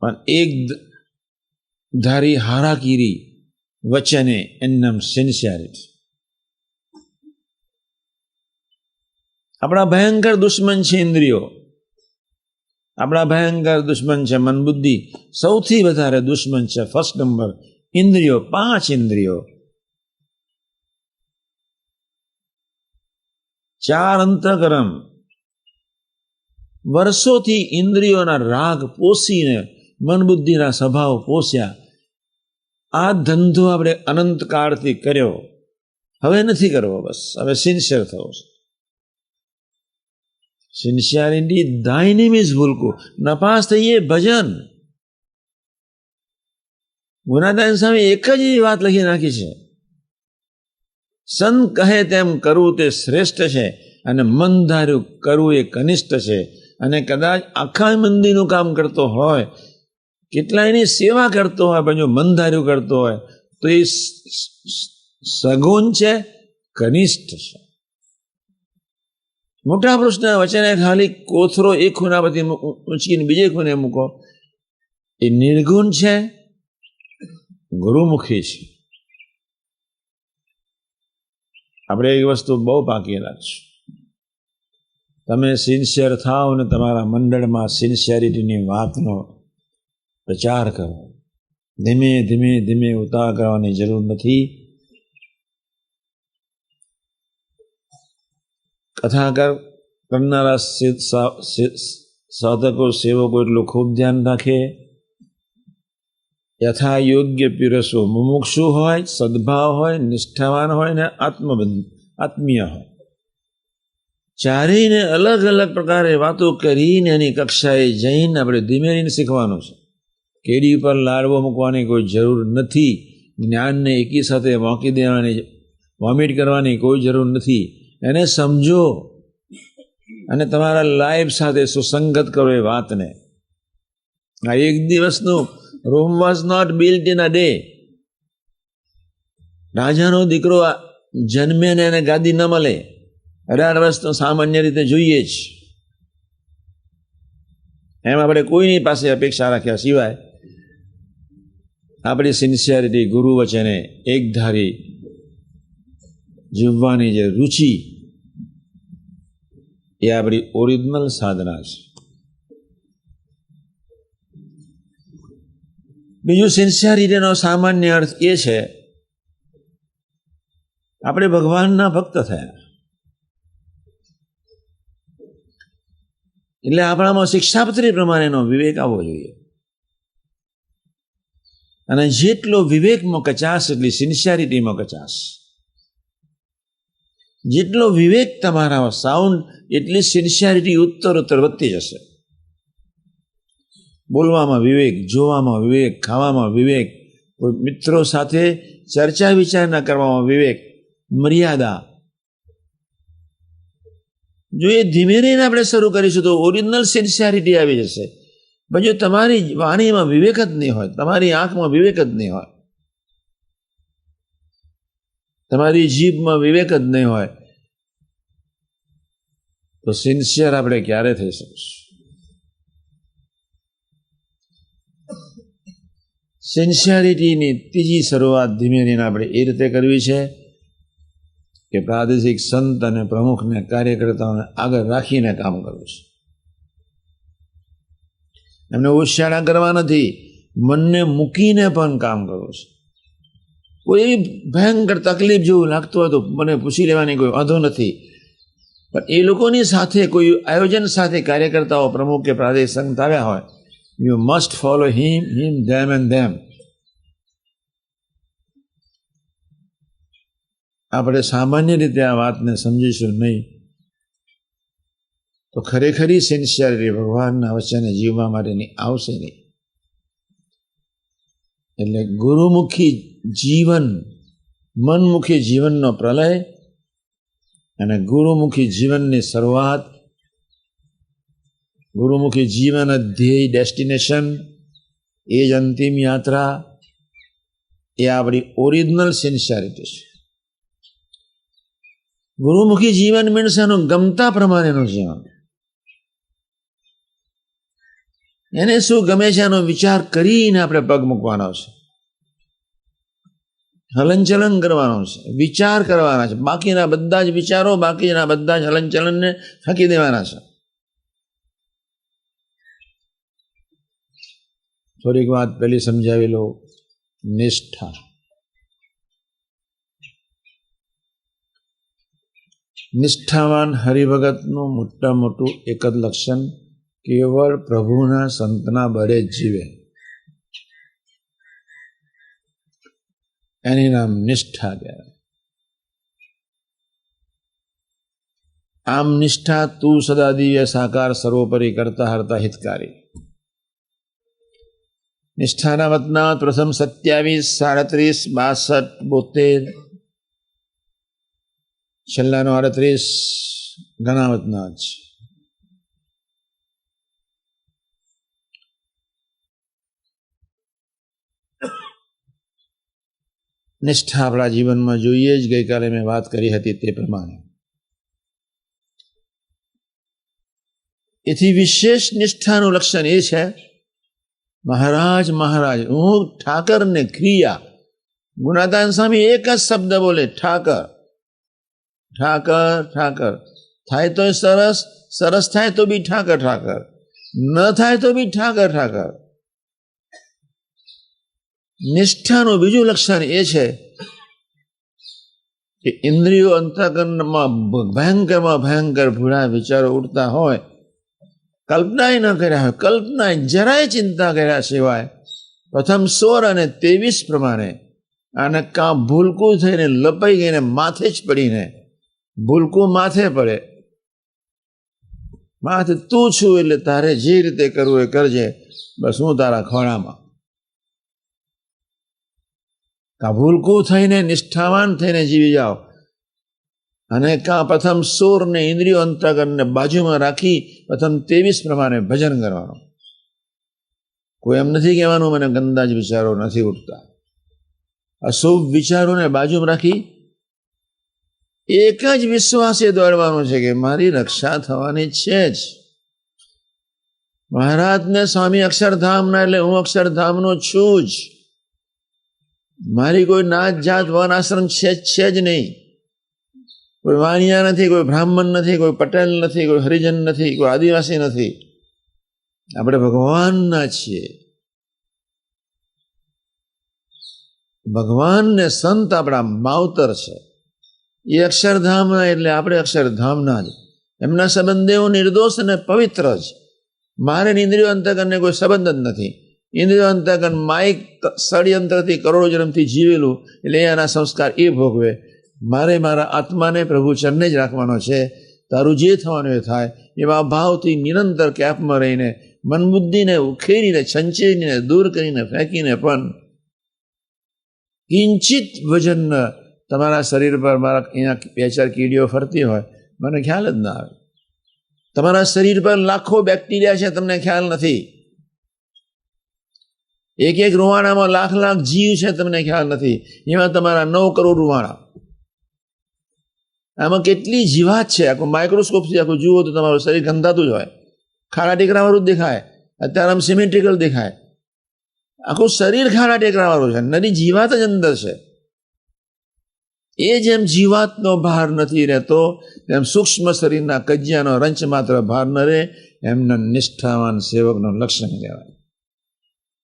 પણ એક ધારી હારાકીરી વચને એનું નામ સિન્સિયરિટી. આપણા ભયંકર દુશ્મન છે ઇન્દ્રિયો, આપણા ભયંકર દુશ્મન છે મન બુદ્ધિ. સૌથી વધારે દુશ્મન છે ફર્સ્ટ નંબર ઇન્દ્રિયો. 5 ઇન્દ્રિયો, 4 અંતઃકરણ. વર્ષોથી ઇન્દ્રિયોના રાગ પોષીને મન બુદ્ધિના સ્વભાવ પોષ્યા. આ ધંધો આપણે અનંત કાળથી કર્યો, હવે નથી કરવો. બસ હવે સિન્સિયર થવો છે. સિન્સિયરિટી દાઈ મીન્સ ભૂલકો નપાસ થઈએ ભજન. ગુનાદાન સામે એક જ વાત લખી નાખી છે, સંત કહે તેમ કરવું તે શ્રેષ્ઠ છે અને મન ધાર્યું કરવું એ કનિષ્ઠ છે. અને કદાચ આખા મંદિરનું કામ કરતો હોય, કેટલાયની સેવા કરતો હોય, પણ જો મન ધાર્યું કરતો હોય તો એ સગુણ છે, કનિષ્ઠ છે. મોટા પુરુષના વચને ખાલી કોથરો એક ખૂણા પરથી ઊંચકીને બીજે ખૂણે મૂકો, એ નિર્ગુણ છે, ગુરુમુખી છે. આપણે એક વસ્તુ બહુ પાકી રાખશું, તમે સિન્સિયર થાવ ને તમારા મંડળમાં સિન્સિયરિટીની વાતનો પ્રચાર કરો. ધીમે ધીમે ધીમે ઉતાવળ કરવાની જરૂર નથી. કથા કરનારા સાધકો સેવકો એટલું ખૂબ ધ્યાન રાખે. યથા યોગ્ય પીરસવો. મુમુક્ષુ હોય, સદભાવ હોય, નિષ્ઠાવાન હોય ને આત્મીય હોય. ચારેયને અલગ અલગ પ્રકારે વાતો કરીને એની કક્ષાએ જઈને આપણે ધીમે રહીને શીખવાનું છે. કેડી ઉપર લાડવો મૂકવાની કોઈ જરૂર નથી. જ્ઞાનને એકી સાથે મોકી દેવાની, વોમિટ કરવાની કોઈ જરૂર નથી. એને સમજો અને તમારા લાઈફ સાથે સુસંગત કરો એ વાતને. આ એક દિવસનું Rome was not built in a day. રાજાનો દીકરો જન્મે ને એને ગાદી ન મળે. 18 વર્ષ તો સામાન્ય રીતે જોઈએ જ. એમ આપણે કોઈની પાસે અપેક્ષા રાખ્યા સિવાય આપણી સિન્સિયરિટી, ગુરુ વચને એકધારી જીવવાની જે રુચિ, એ આપણી ઓરિજિનલ સાધના છે. બીજું, સિન્સિયરિટીનો સામાન્ય અર્થ એ છે આપણે ભગવાનના ભક્ત થયા એટલે આપણામાં શિક્ષાપત્રી પ્રમાણેનો વિવેક આવવો જોઈએ. અને જેટલો વિવેકમાં કચાશ એટલી સિન્સિયરિટીમાં કચાશ. જેટલો વિવેક તમારા સાઉન્ડ એટલી સિન્સિયરિટી ઉત્તરોત્તર વધતી જશે. બોલવામાં વિવેક, જોવામાં વિવેક, ખાવામાં વિવેક, કોઈ મિત્રો સાથે ચર્ચા વિચારણા કરવામાં વિવેક, મર્યાદા. જો એ ધીમે રહીને આપણે શરૂ કરીશું તો ઓરિજિનલ સિન્સિયરિટી આવી જશે. પણ જો તમારી વાણીમાં વિવેક જ નહીં હોય, તમારી આંખમાં વિવેક જ નહીં હોય, તમારી જીભમાં વિવેક જ નહીં હોય, તો સિન્સિયર આપણે ક્યારે થઈ શકીશું? સિન્સિયરિટીની ત્રીજી શરૂઆત ધીમે ધીમે આપણે એ રીતે કરવી છે કે પ્રાદેશિક સંત અને પ્રમુખને, કાર્યકર્તાઓને આગળ રાખીને કામ કરવું છે. એમને ઉચ્ચારણા કરવા નથી, મનને મૂકીને પણ કામ કરવું છે. કોઈ એવી ભયંકર તકલીફ જેવું લાગતું હોય તો મને પૂછી લેવાની કોઈ વાંધો નથી, પણ એ લોકોની સાથે કોઈ આયોજન સાથે કાર્યકર્તાઓ, પ્રમુખ કે પ્રાદેશિક સંત આવ્યા હોય, you must follow him, them and them. આપણે સામાન્ય રીતે આ વાતને સમજીશું નહીં તો ખરેખરી સિન્સિયરિટી ભગવાનના વચને જીવવા માટેની આવશે નહીં. એટલે ગુરુમુખી જીવન, મનમુખી જીવનનો પ્રલય અને ગુરુમુખી જીવનની શરૂઆત, ગુરુમુખી જીવન ધ્યેય, ડેસ્ટિનેશન, એ જ અંતિમ યાત્રા, એ આપણી ઓરિજિનલ સિન્સિયરિટી છે. ગુરુમુખી જીવન મીન્સ એનું ગમતા પ્રમાણેનું જીવન. એને શું ગમે છે એનો વિચાર કરીને આપણે પગ મૂકવાનો છે, હલનચલન કરવાનો છે, વિચાર કરવાના છે. બાકીના બધા જ વિચારો, બાકીના બધા જ હલનચલનને ફેંકી દેવાના છે. થોડીક વાત પહેલી સમજાવી લો. નિષ્ઠા. નિષ્ઠાવાન હરિભગતનું મોટા મોટું એક જ લક્ષણ, કેવળ પ્રભુના સંતના બળે જીવે, એની નામ નિષ્ઠા કહેવાય. આમ નિષ્ઠા તું સદા દિવ્ય સાકાર સર્વોપરી કરતા હરતા હિતકારી. નિષ્ઠાના વતના પ્રથમ 27, 37, 62, 72, છેલ્લાનો 38 ઘણા વતના છે. નિષ્ઠા આપણા જીવનમાં જોઈએ જ. ગઈકાલે મેં વાત કરી હતી તે પ્રમાણે. એથી વિશેષ નિષ્ઠાનું લક્ષણ એ છે, મહારાજ હું ઠાકર ને ક્રિયા. ગુણાતાન સ્વામી એક જ શબ્દ બોલે, ઠાકર ઠાકર ઠાકર. થાય તો સરસ, સરસ થાય તો બી ઠાકર ઠાકર, ન થાય તો બી ઠાકર ઠાકર. નિષ્ઠાનું બીજું લક્ષણ એ છે કે ઇન્દ્રિયો અંતઃકરણમાં ભયંકર ભૂરા વિચારો ઉઠતા હોય, કલ્પના ન કર્યા હોય, કલ્પના જરાય ચિંતા કર્યા સિવાય પ્રથમ 16 અને 23 પ્રમાણે આને કાં ભૂલકું થઈને લપાઈ ગઈને માથે જ પડીને, ભૂલકું માથે પડે, માથે તું છું એટલે તારે જે રીતે કરવું એ કરજે, બસ હું તારા ખોળામાં. કાં ભૂલકું થઈને નિષ્ઠાવાન થઈને જીવી જાઓ, અને કાં પ્રથમ 16 ને ઇન્દ્રિયો અંતઃકરણને બાજુમાં રાખી પ્રથમ 23 પ્રમાણે ભજન કરવાનું. કોઈ એમ નથી કહેવાનું મને ગંદા જ વિચારો નથી ઉઠતા. અશુભ વિચારોને બાજુમાં રાખી એક જ વિશ્વાસે દોડવાનું છે કે મારી રક્ષા થવાની છે જ. મહારાજને સ્વામી અક્ષરધામના એટલે હું અક્ષરધામનો છું જ. મારી કોઈ નાત જાત વન આશ્રમ છે જ નહીં. કોઈ વાણિયા નથી, કોઈ બ્રાહ્મણ નથી, કોઈ પટેલ નથી, કોઈ હરિજન નથી, કોઈ આદિવાસી નથી. આપણે ભગવાનના છીએ. ભગવાન ને સંત આપણા માવતર છે. એ અક્ષરધામના એટલે આપણે અક્ષરધામના જ. એમના સંબંધે હું નિર્દોષ અને પવિત્ર જ. મારે ઇન્દ્રિયો અંતઃકરણને કોઈ સંબંધ જ નથી. ઇન્દ્રિયો અંતઃકરણ માઇક ષડયંત્રથી કરોડો જન્મથી જીવેલું એટલે એના સંસ્કાર એ ભોગવે. મારે મારા આત્માને પ્રભુ ચરણે જ રાખવાનો છે. તારું જે થવાનું એ થાય એવા ભાવથી નિરંતર કેપમાં રહીને મન બુદ્ધિને ઉખેરીને સંચેરીને દૂર કરીને ફેંકીને પણ કિંચિત વજન તમારા શરીર પર મારા અહીંયા 2-4 કીડીઓ ફરતી હોય, મને ખ્યાલ જ ના આવે. તમારા શરીર પર લાખો બેક્ટેરિયા છે, તમને ખ્યાલ નથી. એક રૂવાણામાં લાખ જીવ છે, તમને ખ્યાલ નથી. એમાં તમારા 9 કરોડ રૂવાણા. આમાં કેટલી જીવાત છે, આખું માઇક્રોસ્કોપથી આખું જુઓ તો તમારું શરીર ગંધાતું જ હોય. ખાડા ટેકરાવાળું જ દેખાય. અત્યારે આમ સિમેટ્રિકલ દેખાય. આખું શરીર ખાડા ટેકરાવાળું છે, નરી જીવાત જ અંદર છે. એ જેમ જીવાતનો ભાર નથી રહેતો, તેમ સૂક્ષ્મ શરીરના કજિયાનો રંચ માત્ર ભાર ન રહે, એમના નિષ્ઠાવાન સેવકનો લક્ષણ કહેવાય.